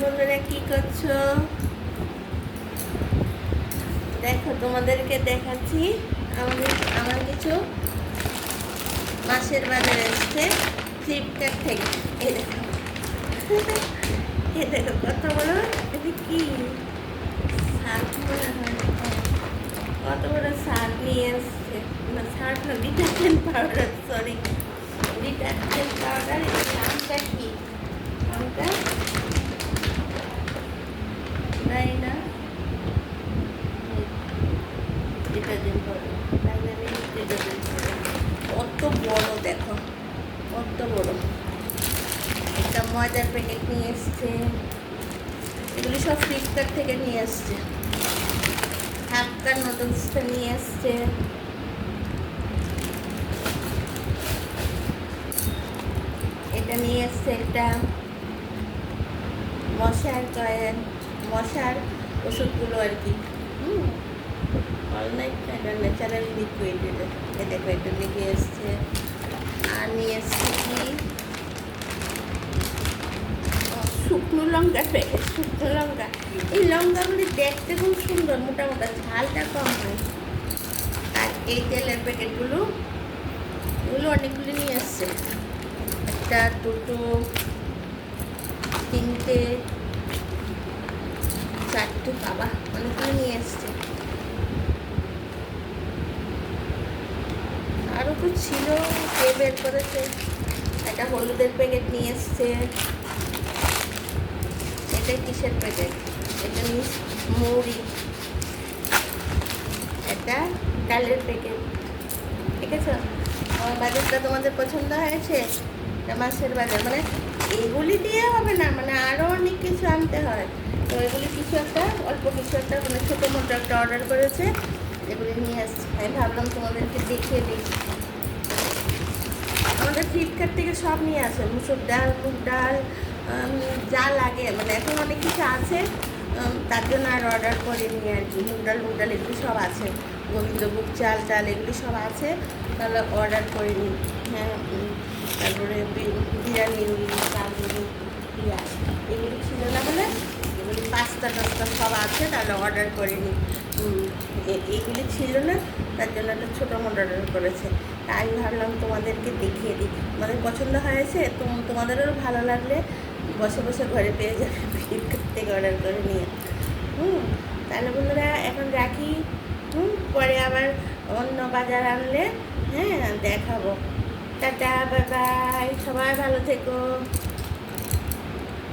বন্ধুরা, কি করছো? দেখো, তোমাদেরকে দেখাচ্ছি আমার কিছু মাসের বাজার এসছে ফ্লিপকার্ট থেকে। এই দেখো, এই দেখো কত বড়, এটা কি শার্ট মনে হয়, কত বড় শার্ট নিয়ে এসছে। না, শার্ট না, detergent powder, sorry, detergent powder. এর নামটা কি? নামটা তাই না, ডিটারজেন্ট পাউডার, ডিটারজেন্ট পাউডার কত বড়, দেখো কত বড়। একটা ময়দার প্যাকেট নিয়ে এসছে। এগুলি সব ফ্লিপকার্ট থেকে নিয়ে এসছে। হাক্কা নুডলসটা নিয়ে এসছে। এটা নিয়ে এসছে একটা মশার কয়েন, মশার ওষুধগুলো আর কি। অলনাইট এটা ন্যাচারাল লিকুইড। এটা দেখো, এটা লিখে এসছে। আর নিয়ে এসছে কি শুকনো লঙ্কার প্যাকেট, শুকনো লঙ্কা। এই লঙ্কাগুলি দেখতে খুব সুন্দর, মোটা মোটা, ঝালটা কম হয়। আর এই তেলের প্যাকেটগুলো, এগুলো অনেকগুলি নিয়ে এসছে। একটা, দুটো, তিনটে, চারটে, বাবা অনেকগুলো নিয়ে এসছে। আরও তো ছিল, কে বের করেছে। একটা হলুদের প্যাকেট নিয়ে এসছে। এটা কিসের প্যাকেট? এটা মুড়ি। এটা ডালের প্যাকেট। ঠিক আছে, আমার বাজারটা তোমাদের পছন্দ হয়েছে? এটা মাসের বাজার, মানে এগুলি দিয়ে হবে না, মানে আরও অনেক কিছু আনতে হয়। তো এগুলি কিছু একটা, অল্প কিছু একটা, মানে ছোটো মোটো একটা অর্ডার করেছে, এগুলি নিয়ে আসছে। আমি ভাবলাম তোমাদেরকে দেখিয়ে দিই। আমাদের ফ্লিপকার্ট থেকে সব নিয়ে আসে, মুসুর ডাল, মুগ ডাল, যা লাগে, মানে এখন অনেক কিছু আছে, তার জন্য আর অর্ডার করিনি আর কি। মুগ ডাল এগুলি সব আছে, গোবিন্দভোগ চাল টাল এগুলি সব আছে, তাহলে অর্ডার করিনি। হ্যাঁ, তারপরে বিরিয়ানি, চাউমিন, পিঁয়াজ এগুলি ছিল না বলে, এগুলি পাস্তা টাস্তা সব আছে, তাহলে অর্ডার করিনি। এইগুলি ছিল না, তার জন্য একটা ছোটো মোটো অর্ডার করেছে। তাই ভাবলাম তোমাদেরকে দেখিয়ে দিই। তোমাদের পছন্দ হয়েছে, তোমাদেরও ভালো লাগলে বসে বসে ঘরে পেয়ে যাবে, ফ্লিপকার্ট থেকে অর্ডার করে নিয়ে। তাহলে বন্ধুরা এখন রাখি। পরে আবার অন্য বাজার আনলে হ্যাঁ দেখাবো। টাটা, বাই বাই, সবাই ভালো থেকো।